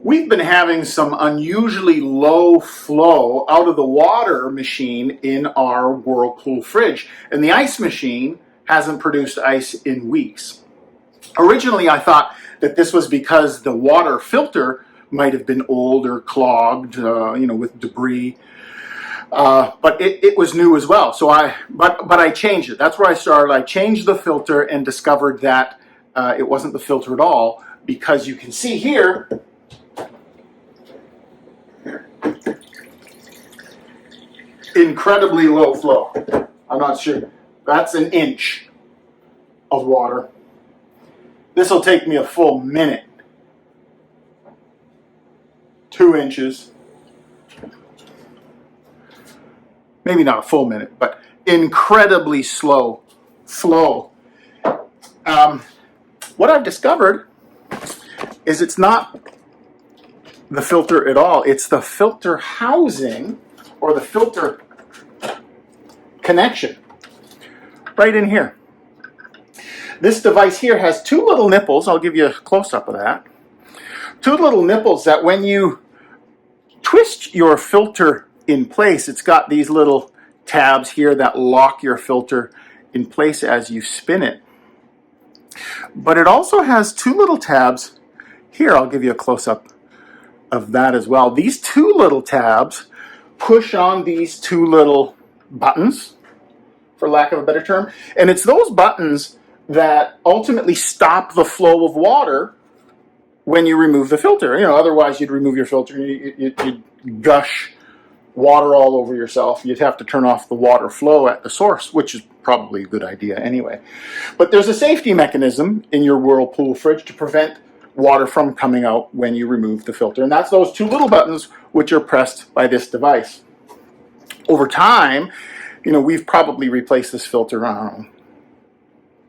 We've been having some unusually low flow out of the water machine in our Whirlpool fridge, and the ice machine hasn't produced ice in weeks. Originally, I thought that this was because the water filter might have been old or clogged, with debris. But it was new as well. So but I changed it. That's where I started. I changed the filter and discovered that it wasn't the filter at all, because you can see here, incredibly low flow. I'm not sure. That's an inch of water. This will take me a full minute. 2 inches. Maybe not a full minute, but incredibly slow flow. What I've discovered is it's not the filter at all. It's the filter housing, or the filter connection, right in here. This device here has two little nipples. I'll give you a close-up of that. Two little nipples that when you twist your filter in place, it's got these little tabs here that lock your filter in place as you spin it. But it also has two little tabs here. I'll give you a close-up of that as well. These two little tabs push on these two little buttons, for lack of a better term, and it's those buttons that ultimately stop the flow of water when you remove the filter. Otherwise you'd remove your filter, you'd gush water all over yourself. You'd have to turn off the water flow at the source, which is probably a good idea anyway. But there's a safety mechanism in your Whirlpool fridge to prevent water from coming out when you remove the filter, and that's those two little buttons which are pressed by this device. Over time, we've probably replaced this filter, I don't know,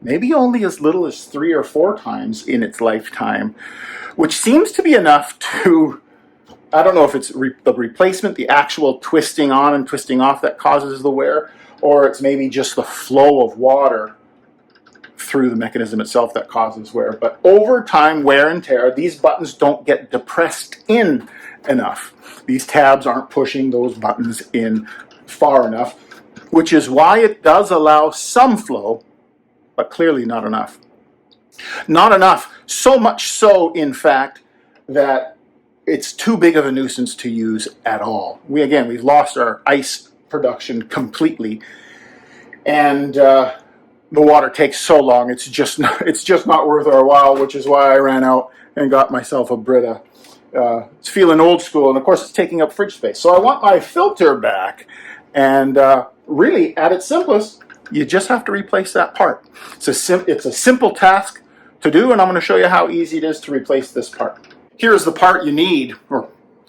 maybe only as little as 3 or 4 times in its lifetime, which seems to be enough to, I don't know if it's the replacement, the actual twisting on and twisting off that causes the wear, or it's maybe just the flow of water through the mechanism itself that causes wear. But over time, wear and tear, these buttons don't get depressed in enough. These tabs aren't pushing those buttons in far enough, which is why it does allow some flow, but clearly not enough. Not enough, so much so, in fact, that it's too big of a nuisance to use at all. We've lost our ice production completely, and the water takes so long, it's just not worth our while, which is why I ran out and got myself a Brita. It's feeling old school, and of course it's taking up fridge space. So I want my filter back, and really, at its simplest, you just have to replace that part. It's a simple task to do, and I'm going to show you how easy it is to replace this part. Here's the part you need, or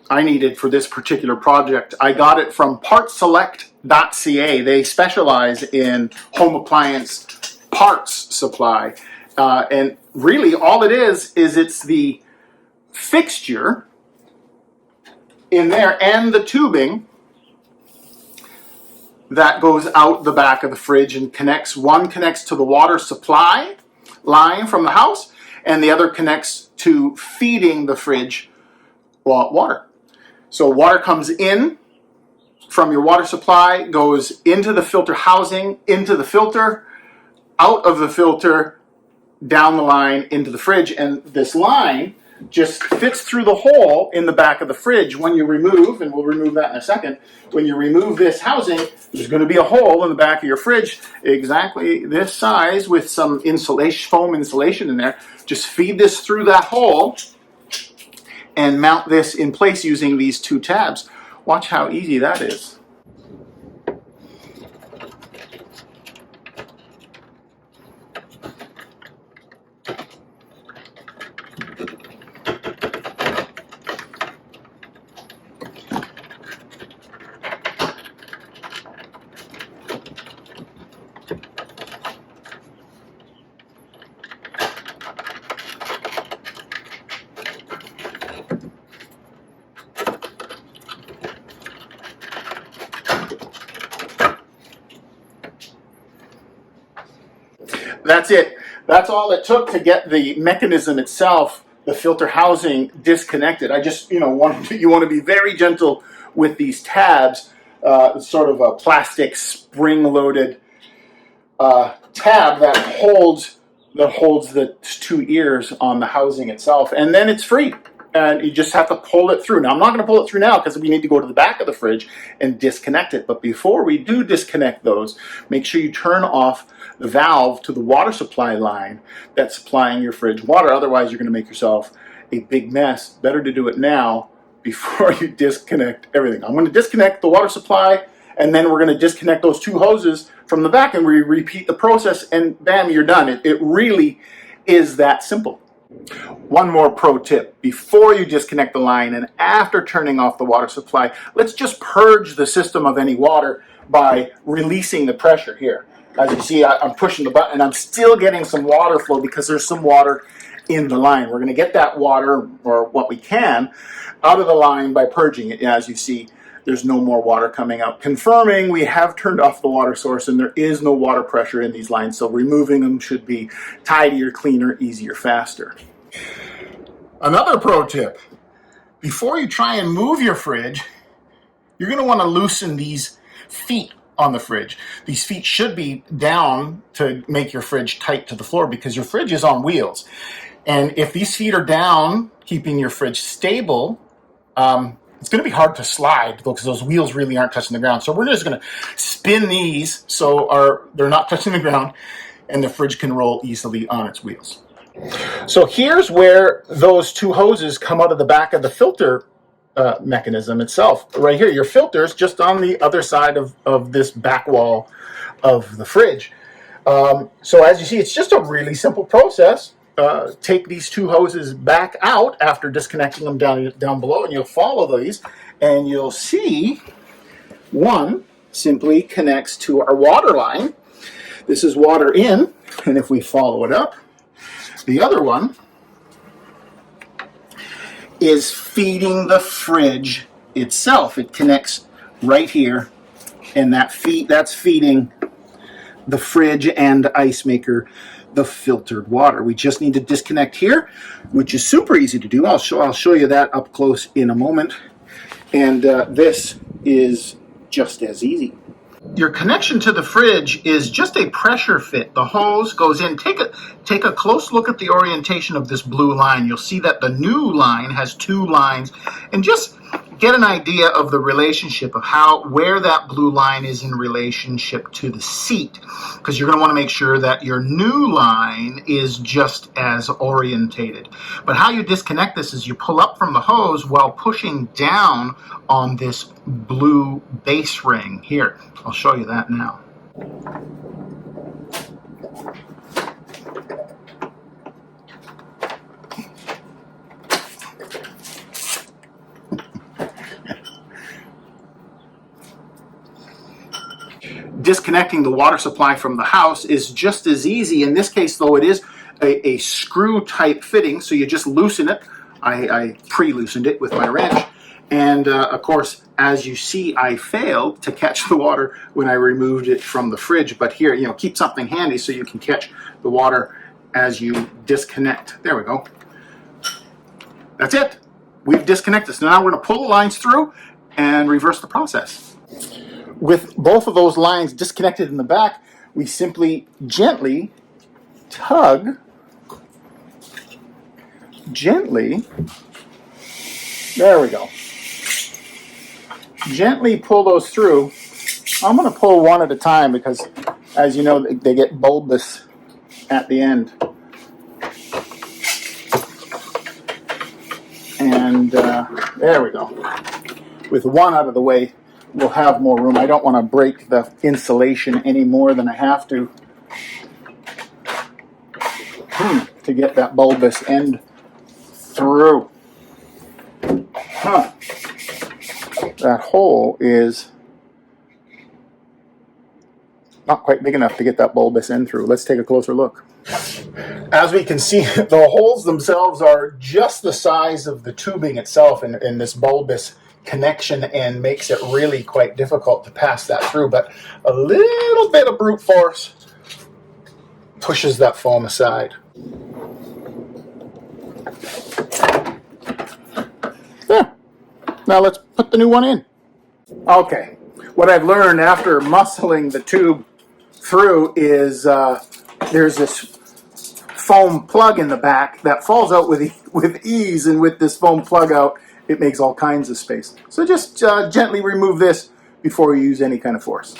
I needed for this particular project. I got it from partselect.ca. They specialize in home appliance parts supply. And really all it is it's the fixture in there and the tubing that goes out the back of the fridge and connects. One connects to the water supply line from the house, and the other connects to feeding the fridge water. So water comes in from your water supply, goes into the filter housing, into the filter, out of the filter, down the line into the fridge, and this line just fits through the hole in the back of the fridge. When you remove, and we'll remove that in a second, when you remove this housing, there's going to be a hole in the back of your fridge exactly this size with some insulation, foam insulation in there. Just feed this through that hole and mount this in place using these two tabs. Watch how easy that is. That's it. That's all it took to get the mechanism itself, the filter housing disconnected. I just, you want to be very gentle with these tabs. Sort of a plastic spring-loaded tab that holds the two ears on the housing itself, and then it's free. And you just have to pull it through. Now, I'm not going to pull it through now because we need to go to the back of the fridge and disconnect it. But before we do disconnect those, make sure you turn off the valve to the water supply line that's supplying your fridge water. Otherwise, you're going to make yourself a big mess. Better to do it now before you disconnect everything. I'm going to disconnect the water supply, and then we're going to disconnect those two hoses from the back, and we repeat the process, and bam, you're done. It really is that simple. One more pro tip. Before you disconnect the line and after turning off the water supply, let's just purge the system of any water by releasing the pressure here. As you see, I'm pushing the button and I'm still getting some water flow because there's some water in the line. We're going to get that water, or what we can, out of the line by purging it. As you see, there's no more water coming out, confirming we have turned off the water source and there is no water pressure in these lines, so removing them should be tidier, cleaner, easier, faster. Another pro tip: before you try and move your fridge, you're going to want to loosen these feet on the fridge. These feet should be down to make your fridge tight to the floor because your fridge is on wheels. And if these feet are down, keeping your fridge stable, it's going to be hard to slide because those wheels really aren't touching the ground. So we're just going to spin these so they're not touching the ground and the fridge can roll easily on its wheels. So here's where those two hoses come out of the back of the filter mechanism itself. Right here, your filter's just on the other side of this back wall of the fridge. So as you see, it's just a really simple process. Take these two hoses back out after disconnecting them down below, and you'll follow these, and you'll see one simply connects to our water line. This is water in, and if we follow it up, the other one is feeding the fridge itself. It connects right here, and that's feeding the fridge and ice maker the filtered water. We just need to disconnect here, which is super easy to do. I'll show you that up close in a moment. And this is just as easy. Your connection to the fridge is just a pressure fit. The hose goes in. Take a close look at the orientation of this blue line. You'll see that the new line has two lines, and just get an idea of the relationship of where that blue line is in relationship to the seat, because you're going to want to make sure that your new line is just as orientated. But how you disconnect this is you pull up from the hose while pushing down on this blue base ring here. I'll show you that now. Disconnecting the water supply from the house is just as easy. In this case, though, it is a screw type fitting, so you just loosen it. I pre-loosened it with my wrench, and of course, as you see, I failed to catch the water when I removed it from the fridge. But here, keep something handy so you can catch the water as you disconnect. There we go. That's it. We've disconnected. So now we're going to pull the lines through and reverse the process. With both of those lines disconnected in the back, we simply gently tug, there we go. Gently pull those through. I'm going to pull one at a time because, as you know, they get bulbous at the end. And there we go. With one out of the way, we'll have more room. I don't want to break the insulation any more than I have to get that bulbous end through. That hole is not quite big enough to get that bulbous end through. Let's take a closer look. As we can see, the holes themselves are just the size of the tubing itself in this bulbous connection, and makes it really quite difficult to pass that through. But a little bit of brute force pushes that foam aside. Now let's put the new one in. Okay, what I've learned after muscling the tube through is there's this foam plug in the back that falls out with ease, and with this foam plug out, it makes all kinds of space. So just gently remove this before you use any kind of force.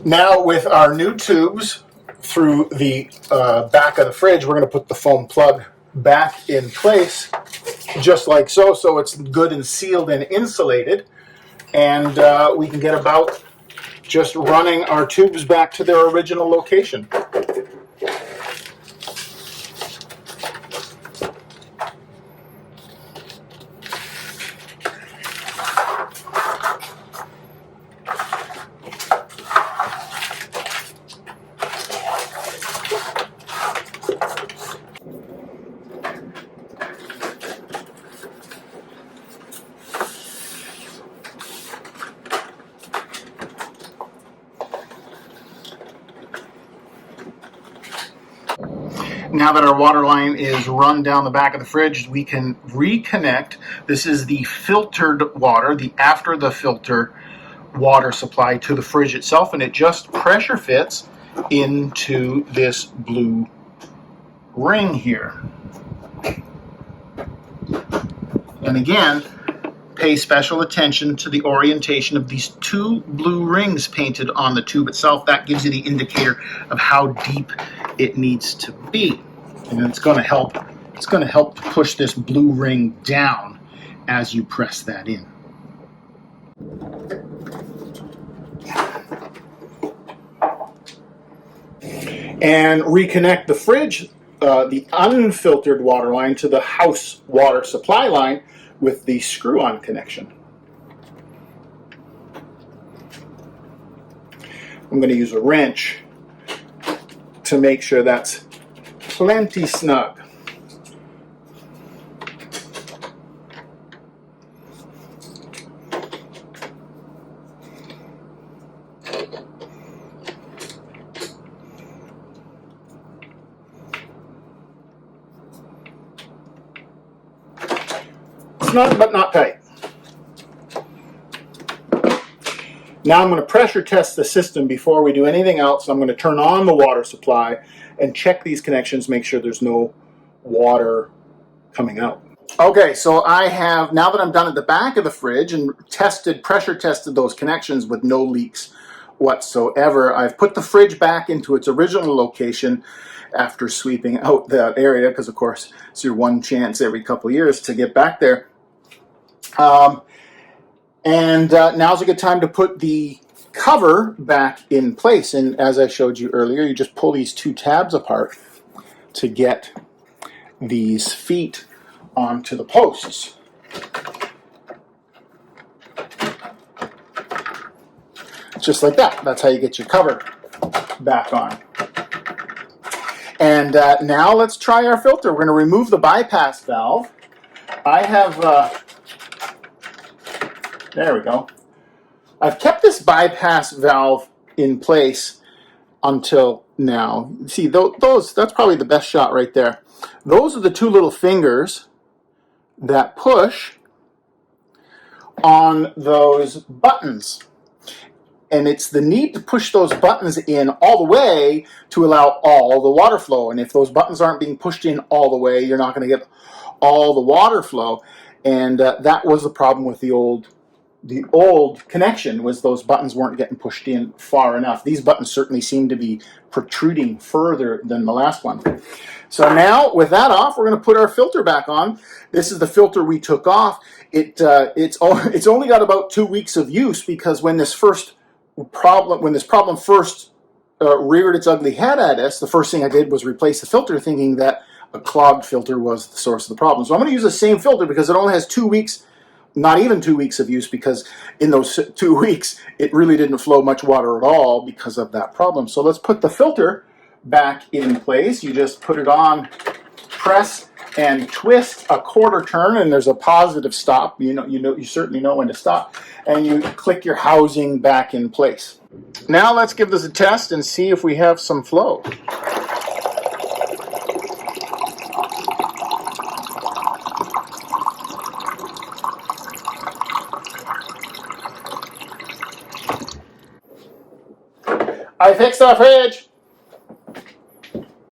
Now with our new tubes through the back of the fridge, we're going to put the foam plug back in place, just like so, so it's good and sealed and insulated, and we can get about just running our tubes back to their original location. Now that our water line is run down the back of the fridge, we can reconnect. This is the filtered water, the after the filter water supply to the fridge itself, and it just pressure fits into this blue ring here. And again, pay special attention to the orientation of these two blue rings painted on the tube itself. That gives you the indicator of how deep it needs to be. And it's going to help to push this blue ring down as you press that in. And reconnect the fridge, the unfiltered water line, to the house water supply line with the screw-on connection. I'm going to use a wrench to make sure that's plenty snug. Snug but not tight. Now I'm going to pressure test the system before we do anything else. I'm going to turn on the water supply and check these connections, make sure there's no water coming out. Okay, so I have, now that I'm done at the back of the fridge and pressure tested those connections with no leaks whatsoever, I've put the fridge back into its original location after sweeping out that area, because of course it's your one chance every couple of years to get back there. Now's a good time to put the cover back in place. And as I showed you earlier, you just pull these two tabs apart to get these feet onto the posts. Just like that. That's how you get your cover back on. And now let's try our filter. We're going to remove the bypass valve. I have... there we go. I've kept this bypass valve in place until now. See, those, that's probably the best shot right there. Those are the two little fingers that push on those buttons. And it's the need to push those buttons in all the way to allow all the water flow. And if those buttons aren't being pushed in all the way, you're not going to get all the water flow. And that was the problem with the old connection, was those buttons weren't getting pushed in far enough. These buttons certainly seem to be protruding further than the last one. So now, with that off, we're going to put our filter back on. This is the filter we took off. It's only got about 2 weeks of use, because when this problem first reared its ugly head at us, the first thing I did was replace the filter, thinking that a clogged filter was the source of the problem. So I'm going to use the same filter because it only has 2 weeks not even 2 weeks of use, because in those 2 weeks it really didn't flow much water at all because of that problem. So let's put the filter back in place. You just put it on, press and twist a quarter turn, and there's a positive stop. You certainly know when to stop, and you click your housing back in place. Now let's give this a test and see if we have some flow. I fixed our fridge.